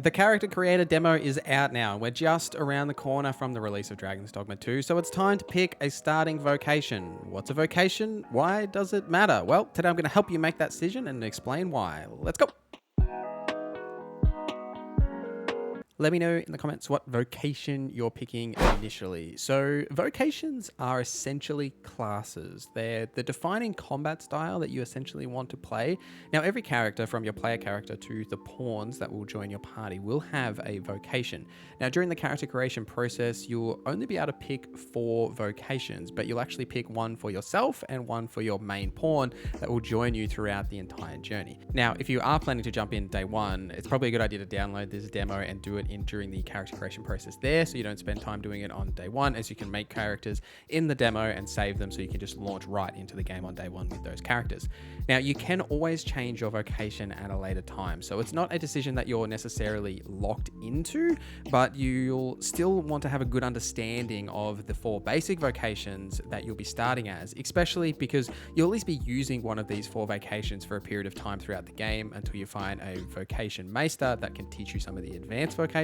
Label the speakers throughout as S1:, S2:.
S1: The character creator demo is out now. We're just around the corner from the release of Dragon's Dogma 2, so it's time to pick a starting vocation. What's a vocation? Why does it matter? Well, today I'm going to help you make that decision and explain why. Let's go! Let me know in the comments what vocation you're picking initially. So vocations are essentially classes. They're the defining combat style that you essentially want to play. Now, every character from your player character to the pawns that will join your party will have a vocation. Now, during the character creation process, you'll only be able to pick 4 vocations, but you'll actually pick one for yourself and one for your main pawn that will join you throughout the entire journey. Now, if you are planning to jump in day one, it's probably a good idea to download this demo and do it during the character creation process there, so you don't spend time doing it on day one, as you can make characters in the demo and save them so you can just launch right into the game on day one with those characters. Now, you can always change your vocation at a later time, so it's not a decision that you're necessarily locked into, but you'll still want to have a good understanding of the 4 basic vocations that you'll be starting as, especially because you'll at least be using one of these 4 vocations for a period of time throughout the game until you find a vocation maester that can teach you some of the advanced vocations.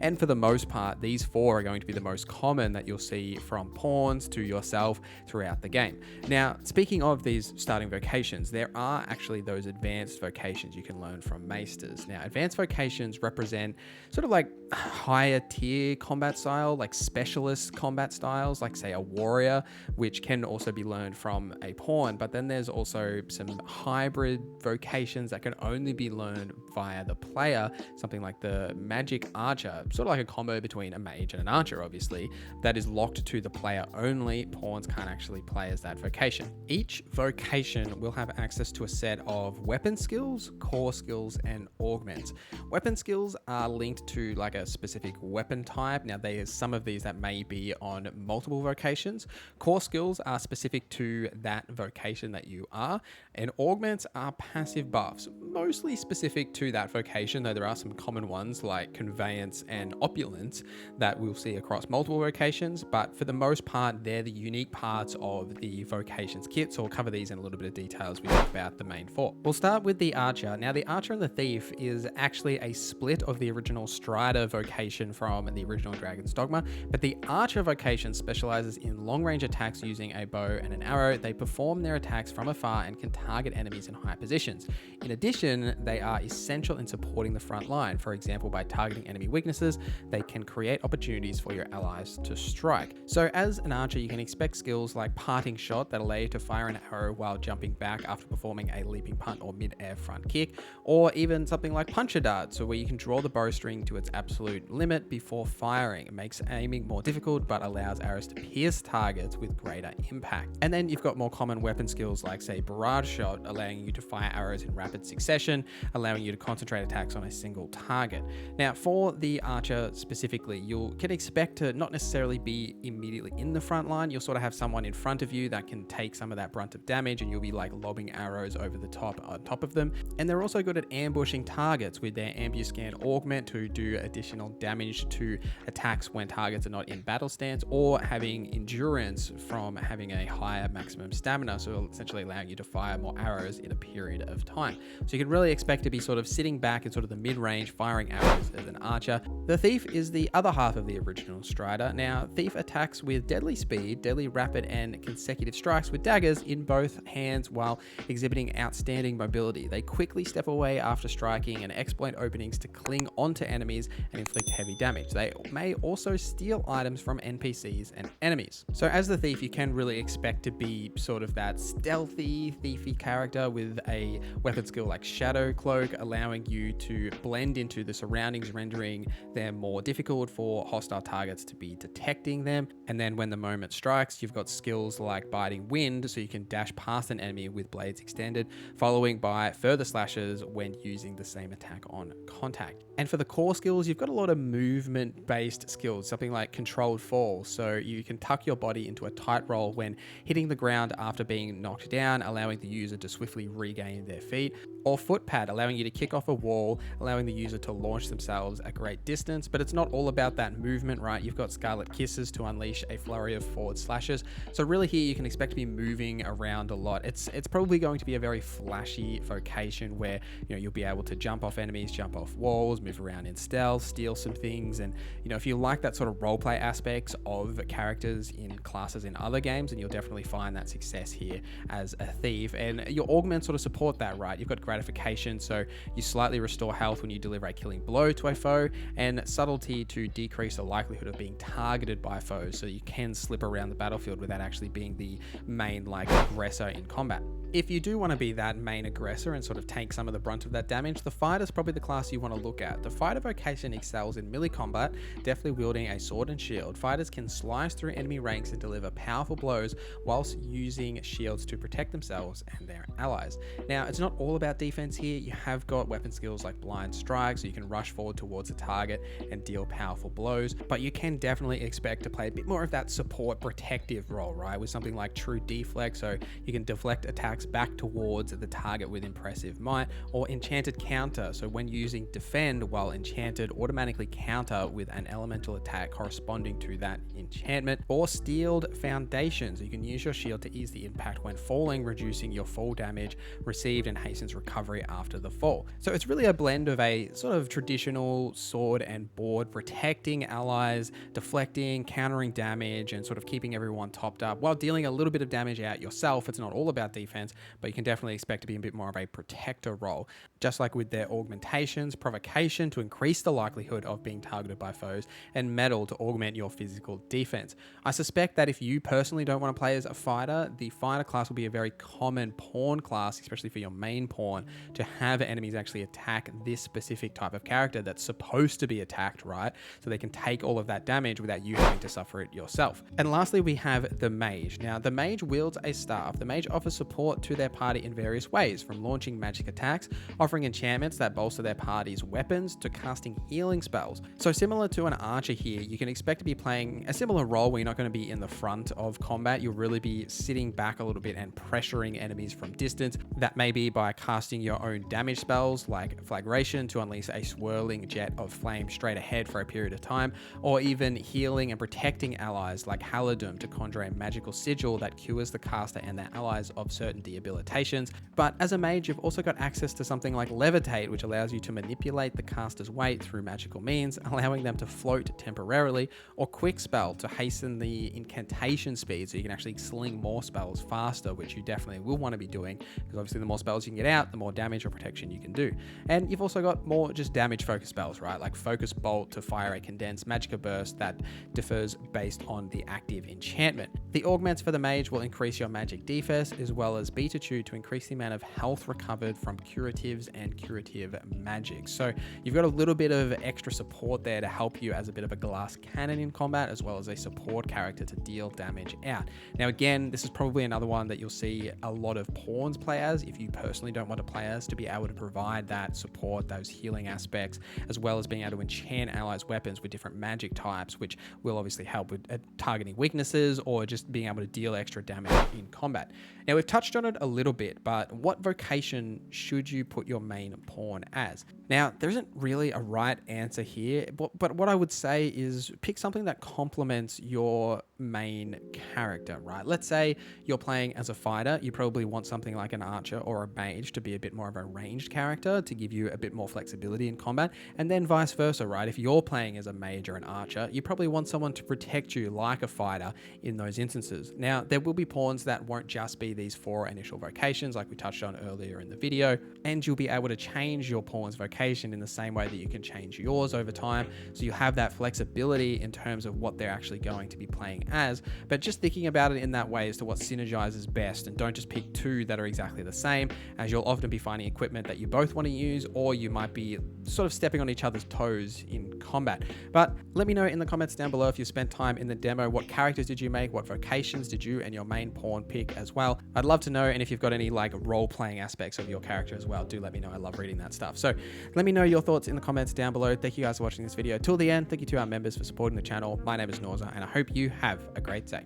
S1: And for the most part, these 4 are going to be the most common that you'll see from pawns to yourself throughout the game. Now, speaking of these starting vocations, there are actually those advanced vocations you can learn from maesters. Now, advanced vocations represent sort of like higher tier combat style, like specialist combat styles, like say a warrior, which can also be learned from a pawn. But then there's also some hybrid vocations that can only be learned via the player, something like the magic archer, sort of like a combo between a mage and an archer, obviously, that is locked to the player only. Pawns can't actually play as that vocation. Each vocation will have access to a set of weapon skills, core skills, and augments. Weapon skills are linked to like a specific weapon type. Now, there's some of these that may be on multiple vocations. Core skills are specific to that vocation that you are, and augments are passive buffs, mostly specific to that vocation, though there are some common ones like conveyance and opulence that we'll see across multiple vocations, but for the most part, they're the unique parts of the vocations kit, so we'll cover these in a little bit of detail as we talk about the main 4. We'll start with the archer. Now, the archer and the thief is actually a split of the original strider vocation from the original Dragon's Dogma, but the archer vocation specializes in long-range attacks using a bow and an arrow. They perform their attacks from afar and can target enemies in high positions. In addition, they are essential in supporting the front line. For example, by targeting enemy weaknesses, they can create opportunities for your allies to strike. So as an archer, you can expect skills like parting shot that allow you to fire an arrow while jumping back after performing a leaping punt or mid-air front kick, or even something like puncher dart, so where you can draw the bowstring to its absolute limit before firing. It makes aiming more difficult, but allows arrows to pierce targets with greater impact. And then you've got more common weapon skills like, say, barrage shot, allowing you to fire arrows in rapid succession, allowing you to concentrate attacks on a single target. Now, for the archer specifically, you can expect to not necessarily be immediately in the front line. You'll sort of have someone in front of you that can take some of that brunt of damage, and you'll be like lobbing arrows over the top on top of them. And they're also good at ambushing targets with their ambuscan augment to do additional damage to attacks when targets are not in battle stance, or having endurance from having a higher maximum stamina, so essentially allowing you to fire more arrows in a period of time. So you can really expect to be sort of sitting back in sort of the mid-range firing arrows as an archer. The thief is the other half of the original strider. Now, thief attacks with deadly speed, deadly rapid, and consecutive strikes with daggers in both hands while exhibiting outstanding mobility. They quickly step away after striking and exploit openings to cling onto enemies and inflict heavy damage. They may also steal items from NPCs and enemies. So as the thief, you can really expect to be sort of that stealthy, thiefy character with a weapon skill like Shadow Cloak, allowing you to blend into the surroundings, rendering them more difficult for hostile targets to be detecting them. And then when the moment strikes, you've got skills like Biting Wind, so you can dash past an enemy with blades extended, following by further slashes when using the same attack on contact. And for the core skills, you've got a lot of movement-based skills, something like Controlled Fall, so you can tuck your body into a tight roll when hitting the ground after being knocked down, allowing the user to swiftly regain their feet. or foot pad, allowing you to kick off a wall, allowing the user to launch themselves a great distance. But it's not all about that movement, right? You've got Scarlet Kisses to unleash a flurry of forward slashes. So really here you can expect to be moving around a lot. It's probably going to be a very flashy vocation where you'll be able to jump off enemies, jump off walls, move around in stealth, steal some things. And if you like that sort of roleplay aspects of characters in classes in other games, then you'll definitely find that success here as a thief. And your augments sort of support that, right? You've got gratification, so you slightly restore health when you deliver a killing blow to a foe, and subtlety to decrease the likelihood of being targeted by foes, so you can slip around the battlefield without actually being the main aggressor in combat. If you do want to be that main aggressor and sort of take some of the brunt of that damage, the fighter is probably the class you want to look at. The fighter vocation excels in melee combat, deftly wielding a sword and shield. Fighters can slice through enemy ranks and deliver powerful blows whilst using shields to protect themselves and their allies. Now, it's not all about defense here. You have got weapon skills like blind strike, so you can rush forward towards a target and deal powerful blows, but you can definitely expect to play a bit more of that support protective role, right? With something like true deflect, so you can deflect attacks back towards the target with impressive might, or enchanted counter, so when using defend while enchanted, automatically counter with an elemental attack corresponding to that enchantment, or steeled foundation, so you can use your shield to ease the impact when falling, reducing your fall damage received and hastens recovery after the fall. So it's really a blend of a sort of traditional sword and board, protecting allies, deflecting, countering damage, and sort of keeping everyone topped up while dealing a little bit of damage out yourself. It's not all about defense, but you can definitely expect to be a bit more of a protector role. Just like with their augmentations, provocation to increase the likelihood of being targeted by foes, and metal to augment your physical defense. I suspect that if you personally don't want to play as a fighter, the fighter class will be a very common pawn class, especially for your main pawn, to have enemies actually attack this specific type of character that's supposed to be attacked, right? So they can take all of that damage without you having to suffer it yourself. And lastly, we have the Mage. Now, the Mage wields a staff. The Mage offers support to their party in various ways, from launching magic attacks, offering enchantments that bolster their party's weapons, to casting healing spells. So similar to an archer here, you can expect to be playing a similar role where you're not going to be in the front of combat. You'll really be sitting back a little bit and pressuring enemies from distance. That may be by casting your own damage spells like Flagration to unleash a swirling jet of flame straight ahead for a period of time, or even healing and protecting allies like Halidum to conjure a magical sigil that cures the caster and their allies of certain debilitations. But as a mage, you've also got access to something like Levitate, which allows you to manipulate the caster's weight through magical means, allowing them to float temporarily, or Quick Spell to hasten the incantation speed so you can actually sling more spells faster, which you definitely will want to be doing, because obviously the more spells you can get out, the more damage or protection you can do. And you've also got more just damage focus spells, right? Like Focus Bolt to fire a condensed magicka burst that differs based on the active enchantment. The augments for the mage will increase your magic defense, as well as Beatitude to increase the amount of health recovered from curatives and curative magic. So you've got a little bit of extra support there to help you as a bit of a glass cannon in combat, as well as a support character to deal damage out. Now again, this is probably another one that you'll see a lot of pawns play as, if you personally don't want to play as, to be able to provide that support, those healing aspects, as well as being able to enchant allies' weapons with different magic types, which will obviously help with targeting weaknesses or just being able to deal extra damage in combat. Now we've touched on it a little bit, but what vocation should you put your main pawn as? Now, there isn't really a right answer here, but what I would say is pick something that complements your main character, right? Let's say you're playing as a fighter, you probably want something like an archer or a mage to be a bit more of a ranged character to give you a bit more flexibility in combat, and then vice versa, right? If you're playing as a mage or an archer, you probably want someone to protect you like a fighter in those instances. Now, there will be pawns that won't just be these 4 initial vocations like we touched on earlier in the video, and you'll be able to change your pawn's vocation in the same way that you can change yours over time, so you have that flexibility in terms of what they're actually going to be playing as, but just thinking about it in that way as to what synergizes best, and don't just pick 2 that are exactly the same, as you'll often be finding equipment that you both want to use, or you might be sort of stepping on each other's toes in combat. But let me know in the comments down below if you spent time in the demo, what characters did you make, what vocations did you and your main pawn pick as well. I'd love to know, and if you've got any like role-playing aspects of your character as well, do let me know. I love reading that stuff. So let me know your thoughts in the comments down below. Thank you guys for watching this video till the end. Thank you to our members for supporting the channel. My name is NorZZa, and I hope you have a great day.